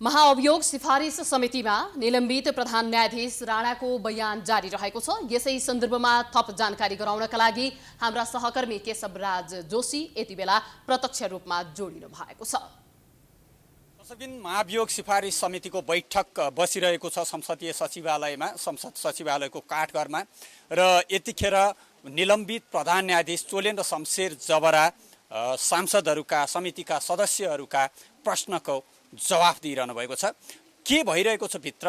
महाअभियोग सिफारिस समितिमा निलम्बित प्रधान न्यायाधीश राणाको बयान जारी रहेको छ। यसै सन्दर्भमा थप जानकारी गराउनका लागि हाम्रा सहकर्मी केशवराज जोशी यति बेला प्रत्यक्ष रूपमा जोडिनु भएको छ। महाभियोग सिफारिस समितिको बैठक बसिरहेको छ संसदीय सचिवालयमा, संसद सचिवालयको काठघरमा र यतिखेर निलम्बित प्रधान न्यायाधीश चोलेन्द्र शमशेर जबरा सांसदहरूका समितिका सदस्यहरूका प्रश्नको जवाफ दिइरहनु भएको छ। के भइरहेको छ भित्र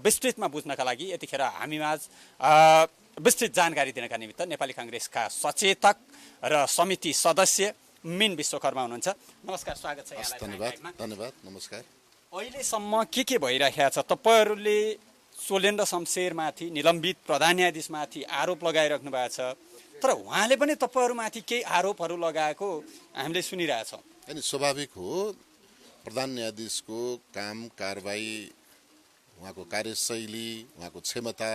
विस्तृतमा बुझ्नका लागि यतिखेर हामीमाझ विस्तृत जानकारी दिनका निमित्त नेपाली कांग्रेसका सचेतक र समिति सदस्य मिन विश्वकर्मा हुनुहुन्छ। नमस्कार, स्वागत छ यहाँलाई। धन्यवाद। नमस्कार। अहिलेसम्म के भइरहेको छ? तपाईहरुले चोलेन्द्र शमशेरमाथि निलम्बित प्रधान न्यायाधीशमाथि आरोप लगाइराख्नु भएको छ, तर उहाँले पनि तपाईहरुमाथि केही आरोपहरू लगाएको हामीले सुनिरहेछौँ। अनि स्वाभाविक हो, प्रधान न्यायाधीशको काम कारबाही, उहाँको कार्यशैली, उहाँको क्षमता,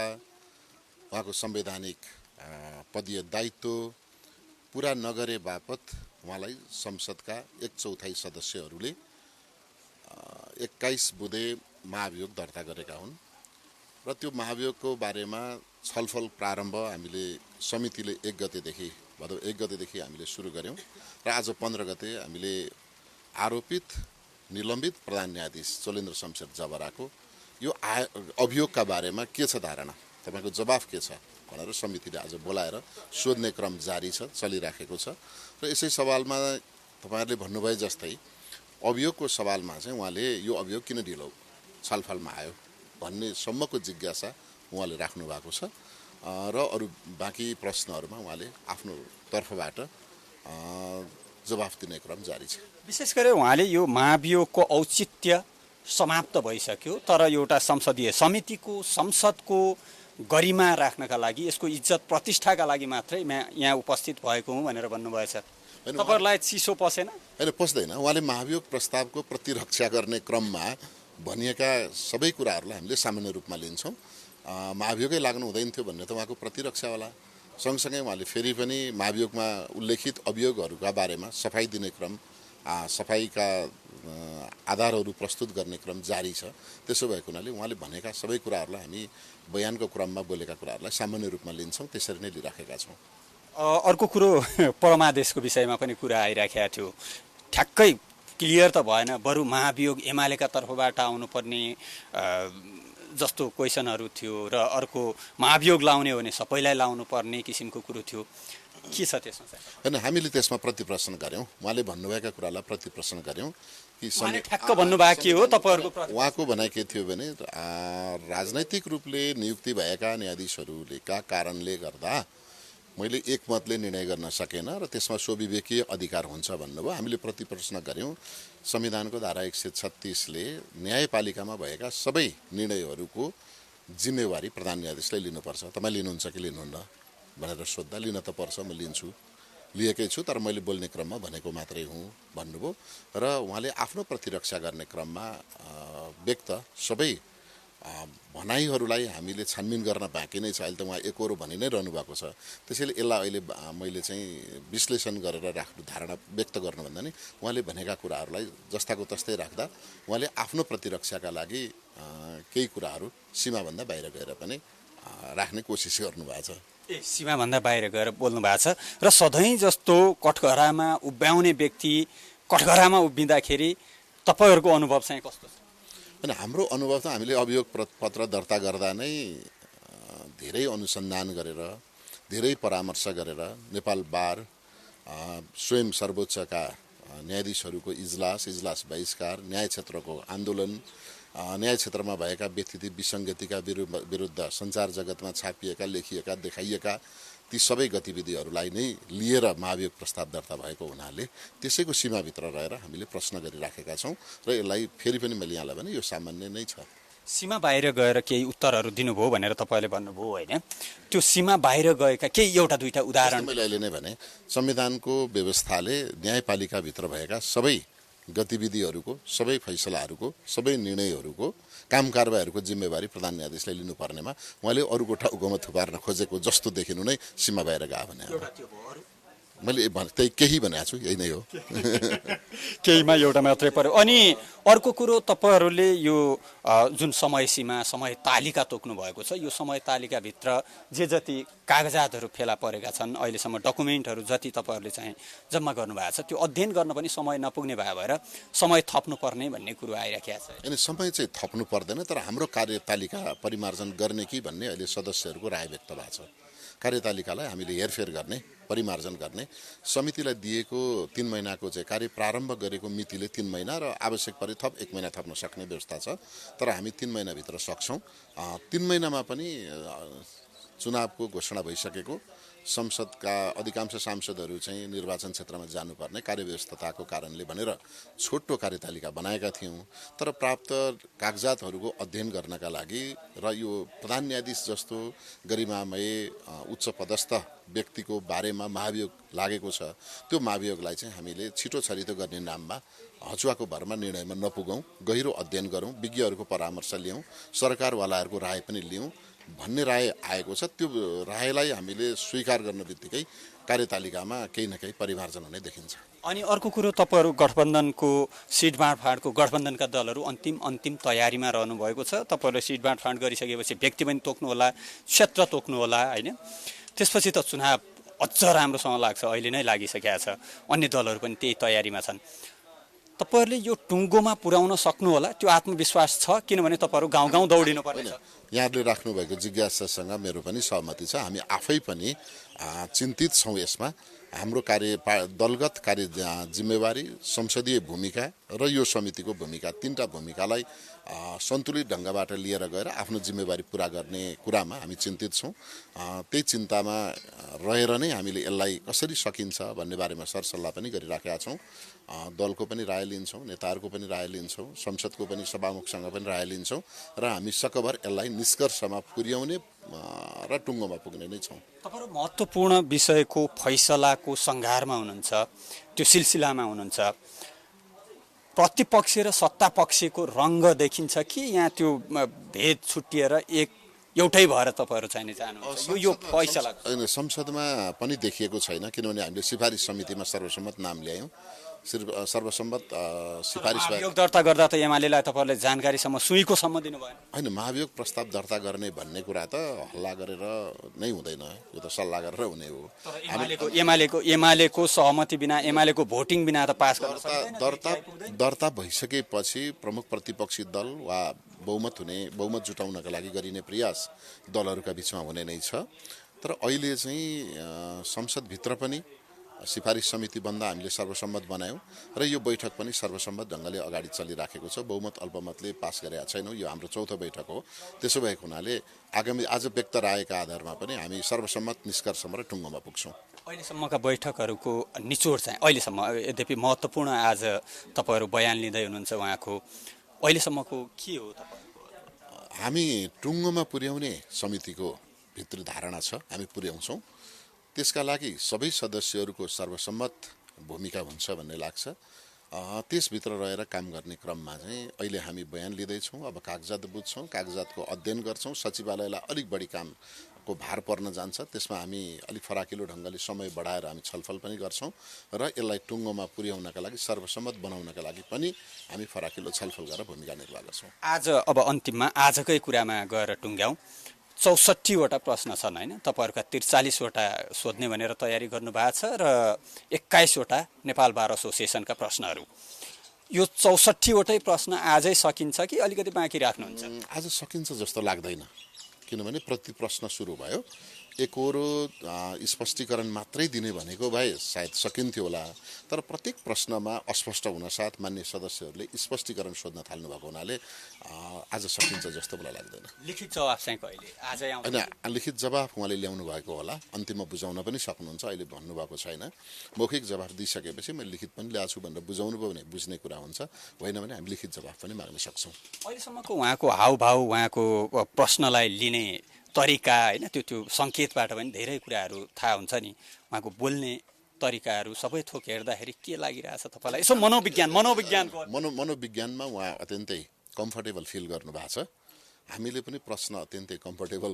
उहाँको संवैधानिक पदीय दायित्व पूरा नगरे बापत उहाँलाई संसदका 1/4 सदस्यहरूले 21 बुँदे महाभियोग दर्ता गरेका हुन् र त्यो महाभियोगको बारेमा छलफल प्रारम्भ हामीले समितिले 1 गतेदेखि भदौ 1 गतेदेखि हामीले सुरु गर्यौं र आज 15 गते हामीले आरोपित निलम्बित प्रधान न्यायाधीश चोलेन्द्र शमशेर जबराको यो अभियोगका बारेमा के छ धारणा, तपाईको जवाफ के छ भनेर समितिले आज बोलाएर सोध्ने क्रम जारी छ, चलिराखेको छ। र यसै सवालमा तपाईहरुले भन्नुभए जस्तै अभियोगको सवालमा चाहिँ उहाँले यो अभियोग किन ढिलो छलफलमा आयो भन्ने सम्मको जिज्ञासा उहाँले राख्नु भएको छ र अरु बाँकी प्रश्नहरुमा उहाँले आफ्नो तर्फबाट जवाफ दिने क्रम जारी छ। विशेष गरी उहाँले यो महाभियोगको औचित्य समाप्त भइसक्यो, तर एउटा संसदीय समितिको, संसदको गरिमा राख्नका लागि, यसको इज्जत प्रतिष्ठाका लागि मात्रै यहाँ उपस्थित भएको हुँ भनेर भन्नुभएछ। तपाईहरुलाई चिसो पसेन? हैन, पस्दैन। उहाँले महाभियोग प्रस्तावको प्रतिरक्षा गर्ने क्रममा भनिएका सबै कुराहरूलाई हामीले सामान्य रूपमा लिन्छौँ। महाभियोगै लाग्नु हुँदैन थियो भन्ने त उहाँको प्रतिरक्षा होला। सँगसँगै उहाँले फेरि पनि महाभियोगमा उल्लेखित अभियोगहरूका बारेमा सफाई दिने क्रम, सफाईका आधारहरू प्रस्तुत गर्ने क्रम जारी छ। त्यसो भएको हुनाले उहाँले भनेका सबै कुराहरूलाई हामी बयानको क्रममा बोलेका कुराहरूलाई सामान्य रूपमा लिन्छौँ, त्यसरी नै लिइराखेका छौँ। अर्को कुरो परमादेशको विषयमा पनि कुरा आइराखेको थियो। ठ्याक्कै क्लियर त भएन, बरु महाभियोग एमालेका तर्फबाट आउनुपर्ने जस्तो क्वेसनहरू थियो र अर्को महाभियोग लाउने हो भने सबैलाई लाउनु पर्ने किसिमको कुरो थियो। के छ त्यसमा चाहिँ? हैन, हामीले त्यसमा प्रतिप्रश्न गर्यौं। उहाँले भन्नुभएका कुरालाई प्रतिप्रश्न गर्यौं कि ठ्याक्क भन्नुभएको के हो तपाईहरुको? उहाँको भनाइ के थियो भने राजनैतिक रूपले नियुक्ति भएका न्यायाधीशहरूका कारणले गर्दा मैले एकमतले निर्णय गर्न सकेन र त्यसमा स्वविवेकीय अधिकार हुन्छ भन्नुभयो। हामीले प्रतिप्रश्न गर्यौं। संविधानको धारा 136 ले न्यायपालिकामा भएका सबै निर्णयहरूको जिम्मेवारी प्रधान न्यायाधीशले लिनुपर्छ। तपाई लिनुहुन्छ कि लिनुहुन्न भनेर सोध्दा लिन त पर्छ, म लिन्छु, लिएकै छु, तर मैले बोल्ने क्रममा भनेको मात्रै हुँ भन्नुभयो। र उहाँले आफ्नो प्रतिरक्षा गर्ने क्रममा व्यक्त सबै भनाइहरूलाई हामीले छानबिन गर्न बाँकी नै छ। अहिले त उहाँ एकहोरो भनि नै रहनु भएको छ। त्यसैले यसलाई अहिले मैले चाहिँ विश्लेषण गरेर राख्नु, धारणा व्यक्त गर्नुभन्दा नि उहाँले भनेका कुराहरूलाई जस्ताको तस्तै राख्दा उहाँले आफ्नो प्रतिरक्षाका लागि केही कुराहरू सीमाभन्दा बाहिर गएर पनि राख्ने कोसिस गर्नुभएको छ। सीमाभन्दा बाहिर गएर बोल्नु भएको छ र सधैँ जस्तो कठघरामा उभ्याउने व्यक्ति कठघरामा उभिँदाखेरि तपाईहरुको अनुभव चाहिँ कस्तो छ? अनि हाम्रो अनुभव त हामीले अभियोग पत्र दर्ता गर्दा नै धेरै अनुसन्धान गरेर, धेरै परामर्श गरेर नेपाल बार, स्वयं सर्वोच्चका न्यायाधीशहरूको इजलास बहिष्कार, न्याय क्षेत्रको आन्दोलन, न्याय क्षेत्रमा भएका व्यक्तिगत विसङ्गतिका विरुद्ध सञ्चार जगतमा छापिएका, लेखिएका, देखाइएका ती सबै गतिविधिहरूलाई नै लिएर महाभियोग प्रस्ताव दर्ता भएको हुनाले त्यसैको सीमाभित्र रहेर हामीले प्रश्न गरिराखेका छौँ र यसलाई फेरि पनि मैले यहाँलाई भने यो सामान्य नै छ। सीमा बाहिर गएर केही उत्तरहरू दिनुभयो भनेर तपाईले भन्नुभयो हैन? त्यो सीमा बाहिर गएका केही एउटा दुईटा उदाहरण मैले अहिले नै भने संविधानको व्यवस्थाले न्यायपालिकाभित्र भएका सबै गतिविधिहरूको, सबै फैसलाहरूको, सबै निर्णयहरूको, काम कारबाहीहरूको जिम्मेवारी प्रधान न्यायाधीशले लिनुपर्नेमा उहाँले अरूको टाउकोमा थुपार्न खोजेको जस्तो देखिनु नै सीमा बाहिर गयो भने मैले त्यही केही भनेको छु, यही नै हो। केहीमा एउटा मात्रै पर्यो। अनि अर्को कुरो, तपाईँहरूले यो जुन समय सीमा, समय तालिका तोक्नु भएको छ, यो समय तालिकाभित्र जे जति कागजातहरू फेला परेका छन्, अहिलेसम्म डकुमेन्टहरू जति तपाईँहरूले चाहिँ जम्मा गर्नुभएको छ, त्यो अध्ययन गर्न पनि समय नपुग्ने भएर समय थप्नुपर्ने भन्ने कुरो आइराखेको छ। अनि समय चाहिँ थप्नु पर्दैन, तर हाम्रो कार्यतालिका परिमार्जन गर्ने कि भन्ने अहिले सदस्यहरूको राय व्यक्त भएको छ। कार्यतालिकालाई हामीले हेरफेर गर्ने, परिमार्जन गर्ने, समितिलाई दिएको 3 महिनाको चाहिँ कार्य प्रारम्भ गरेको मितिले 3 महिना र आवश्यक परे थप 1 महिना थप्न सक्ने व्यवस्था छ। तर हामी 3 महिनाभित्र सक्छौँ। 3 महिनामा पनि चुनावको घोषणा भइसकेको, संसदका अधिकांश सांसदहरू चाहिँ निर्वाचन क्षेत्रमा जानुपर्ने कार्यव्यस्तताको कारणले भनेर छोटो कार्यतालिका बनाएका थियौँ। तर प्राप्त कागजातहरूको अध्ययन गर्नका लागि र यो प्रधान न्यायाधीश जस्तो गरिमामय उच्च पदस्थ व्यक्तिको बारेमा महाभियोग लागेको छ, त्यो महाभियोगलाई चाहिँ हामीले छिटो छरितो गर्ने नाममा हचुवाको भरमा निर्णयमा नपुगौँ, गहिरो अध्ययन गरौँ, विज्ञहरूको परामर्श लियौँ, सरकारवालाहरूको राय पनि लियौँ भन्ने राय आएको छ। त्यो रायलाई हामीले स्वीकार गर्न बित्तिकै कार्यतालिकामा केही न केही परिमार्जन हुने देखिन्छ। अनि अर्को कुरो, तपाईँहरू गठबन्धनको सिट बाँडफाँडको गठबन्धनका दलहरू अन्तिम तयारीमा रहनु भएको छ। तपाईँहरूले सिट बाँडफाँड गरिसकेपछि व्यक्ति पनि तोक्नु होला, क्षेत्र तोक्नु होला, होइन? त्यसपछि त चुनाव अझ राम्रोसँग लाग्छ, अहिले नै लागिसकेका छ। अन्य दलहरू पनि त्यही तयारीमा छन्। तपाईँहरूले यो टुङ्गोमा पुर्याउन सक्नु होला, त्यो आत्मविश्वास छ? किनभने तपाईँहरू गाउँ गाउँ दौडिनु पर्नेछ। यहाँले राख्नुभएको जिज्ञासासँग मेरो पनि सहमति छ। हामी आफै पनि चिन्तित छौँ यसमा। हाम्रो दलगत कार्य जिम्मेवारी, संसदीय भूमिका र यो समितिको भूमिका, 3टा भूमिकालाई सन्तुलित ढङ्गबाट लिएर गएर आफ्नो जिम्मेवारी पुरा गर्ने कुरामा हामी चिन्तित छौँ। त्यही चिन्तामा रहेर नै हामीले यसलाई कसरी सकिन्छ भन्ने बारेमा सरसल्लाह पनि गरिराखेका छौँ। दलको पनि राय लिन्छौँ, नेताहरूको पनि राय लिन्छौँ, संसदको पनि सभामुखसँग पनि राय लिन्छौँ र हामी सकभर यसलाई निष्कर्षमा पुर्याउने र टुङ्गोमा पुग्ने नै छौँ। तपाईँहरू महत्त्वपूर्ण विषयको फैसलाको सङ्घारमा हुनुहुन्छ, त्यो सिलसिलामा हुनुहुन्छ। प्रतिपक्ष र सत्तापक्षको रङ्ग देखिन्छ कि यहाँ त्यो भेद छुट्टिएर एउटै भएर तपाईँहरू चाहिँ जानुहुन्छ? यो फैसला संसदमा पनि देखिएको छैन, किनभने हामीले सिफारिस समितिमा सर्वसम्मत नाम ल्यायौँ। सर्वसम्मत सिफारिस महाभियोग दर्ता गर्दा त एमालेलाई तपाईँहरूले जानकारीसम्म सुईकोसम्म दिनु भएन? होइन, महाभियोग प्रस्ताव दर्ता गर्ने भन्ने कुरा त हल्ला गरेर नै हुँदैन, यो त सल्लाह गरेर हुने हो। एमालेको सहमति बिना, एमालेको भोटिङ बिना त पास गर्न दर्ता भइसकेपछि प्रमुख प्रतिपक्षी दल वा बहुमत जुटाउनका लागि गरिने प्रयास दलहरूका बिचमा हुने नै छ। तर अहिले चाहिँ संसदभित्र पनि सिफारिस समिति भन्दा हामीले सर्वसम्मत बनायौँ र यो बैठक पनि सर्वसम्मत ढङ्गले अगाडि चलिराखेको छ। बहुमत अल्पमतले पास गरेका छैनौँ, यो हाम्रो चौथो बैठक हो। त्यसो भएको हुनाले आगामी आज व्यक्त रायका आधारमा पनि हामी सर्वसम्मत निष्कर्षमा र टुङ्गोमा पुग्छौँ। अहिलेसम्मका बैठकहरूको निचोड चाहिँ अहिलेसम्म, यद्यपि महत्त्वपूर्ण आज तपाईँहरू बयान लिँदै हुनुहुन्छ, उहाँको अहिलेसम्मको के हो? हामी टुङ्गोमा पुर्याउने समितिको भित्री धारणा छ, हामी पुर्याउँछौँ। त्यसका लागि सबै सदस्यहरूको सर्वसम्मत भूमिका हुन्छ भन्ने लाग्छ। त्यसभित्र रहेर काम गर्ने क्रममा चाहिँ अहिले हामी बयान लिँदैछौँ। अब कागजात बुझ्छौँ, कागजातको अध्ययन गर्छौँ। सचिवालयलाई अलिक बढी कामको भार पर्न जान्छ, त्यसमा हामी अलिक फराकिलो ढङ्गले समय बढाएर हामी छलफल पनि गर्छौँ र यसलाई टुङ्गोमा पुर्याउनका लागि, सर्वसम्मत बनाउनका लागि पनि हामी फराकिलो छलफल गरेर भूमिका निर्वाह गर्छौँ। आज अब अन्तिममा आजकै कुरामा गएर टुङ्ग्याउँ। 64वटा प्रश्न छन्, होइन? तपाईँहरूका 43वटा सोध्ने भनेर तयारी गर्नुभएको छ र 21वटा नेपाल बार एसोसिएसनका प्रश्नहरू। यो 64वटै प्रश्न आजै सकिन्छ कि अलिकति बाँकी राख्नुहुन्छ? आज सकिन्छ जस्तो लाग्दैन, किनभने प्रति प्रश्न सुरु भयो। एकहोरो स्पष्टीकरण मात्रै दिने भनेको भए सायद सकिन्थ्यो होला, तर प्रत्येक प्रश्नमा अस्पष्ट हुनसाथ मान्य सदस्यहरूले स्पष्टीकरण सोध्न थाल्नु भएको हुनाले आज सकिन्छ जस्तो मलाई लाग्दैन। लिखित जवाफ चाहिँ कहिले? आजै आउँछ? होइन, लिखित जवाफ उहाँले ल्याउनु भएको होला, अन्तिममा बुझाउन पनि सक्नुहुन्छ, अहिले भन्नुभएको छैन। मौखिक जवाफ दिइसकेपछि मैले लिखित पनि ल्याएको छु भनेर बुझाउनु भयो भने बुझ्ने कुरा हुन्छ, होइन भने हामी लिखित जवाफ पनि माग्न सक्छौँ। अहिलेसम्मको उहाँको हाउभाउ, उहाँको प्रश्नलाई लिने तरिका, होइन, त्यो सङ्केतबाट पनि धेरै कुराहरू थाहा हुन्छ नि। उहाँको बोल्ने तरिकाहरू सबै थोक हेर्दाखेरि के लागिरहेछ तपाईँलाई? यसो मनोविज्ञानमा उहाँ अत्यन्तै कम्फर्टेबल फिल गर्नुभएको छ हामीले पनि प्रश्न अत्यन्तै कम्फर्टेबल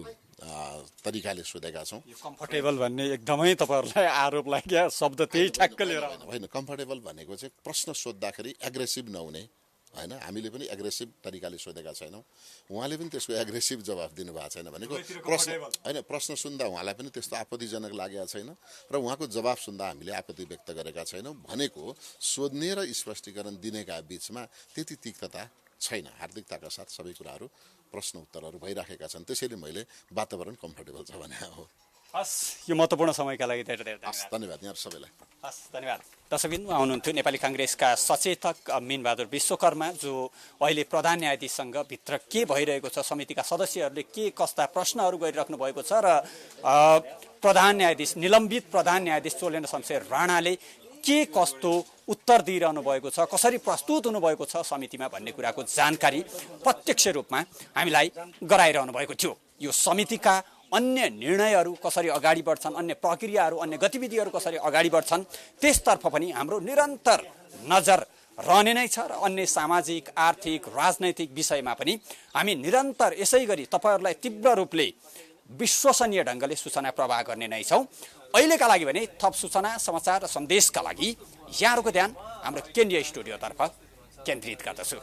तरिकाले सोधेका छौँ। यो कम्फर्टेबल भन्ने एकदमै तपाईँहरूलाई आरोप लाग्यो, शब्द त्यही ठ्याक्क लिएर होइन, कम्फर्टेबल भनेको चाहिँ प्रश्न सोद्धाखेरि एग्रेसिभ नहुने होइन, हामीले पनि एग्रेसिभ तरिकाले सोधेका छैनौँ, उहाँले पनि त्यसको एग्रेसिभ जवाफ दिनुभएको छैन भनेको प्रश्न होइन। प्रश्न सुन्दा उहाँलाई पनि त्यस्तो आपत्तिजनक लागेको छैन र उहाँको जवाफ सुन्दा हामीले आपत्ति व्यक्त गरेका छैनौँ भनेको सोध्ने र स्पष्टीकरण दिनेका बिचमा त्यति तिक्तता छैन। हार्दिकताका साथ सबै कुराहरू प्रश्न उत्तरहरू भइराखेका छन्, त्यसैले मैले वातावरण कम्फर्टेबल छ भने हो। हस्, यो महत्त्वपूर्ण समयका लागि धेरै धेरै हस्, धन्यवाद यहाँहरू सबैलाई। हस्, धन्यवाद। दर्शकबिन्दु, हुनुहुन्थ्यो नेपाली काङ्ग्रेसका सचेतक मीनबहादुर विश्वकर्मा, जो अहिले प्रधान न्यायाधीशसँग भित्र के भइरहेको छ, समितिका सदस्यहरूले के कस्ता प्रश्नहरू गरिराख्नु भएको छ र प्रधान न्यायाधीश, निलम्बित प्रधान न्यायाधीश चोलेन्द्र शमशेर राणाले के कस्तो उत्तर दिइरहनु भएको छ, कसरी प्रस्तुत हुनुभएको छ समितिमा भन्ने कुराको जानकारी प्रत्यक्ष रूपमा हामीलाई गराइरहनु भएको थियो। यो समितिका अन्य निर्णयहरू कसरी अगाडि बढ्छन्, अन्य प्रक्रियाहरू, अन्य गतिविधिहरू कसरी अगाडि बढ्छन्, त्यसतर्फ पनि हाम्रो निरन्तर नजर रहने नै छ र अन्य सामाजिक, आर्थिक, राजनैतिक विषयमा पनि हामी निरन्तर यसै गरी तपाईँहरूलाई तीव्र रूपले विश्वसनीय ढङ्गले सूचना प्रवाह गर्ने नै छौँ। अहिलेका लागि भने थप सूचना, समाचार र सन्देशका लागि यहाँहरूको ध्यान हाम्रो केन्द्रीय स्टुडियोतर्फ केन्द्रित गर्दछु।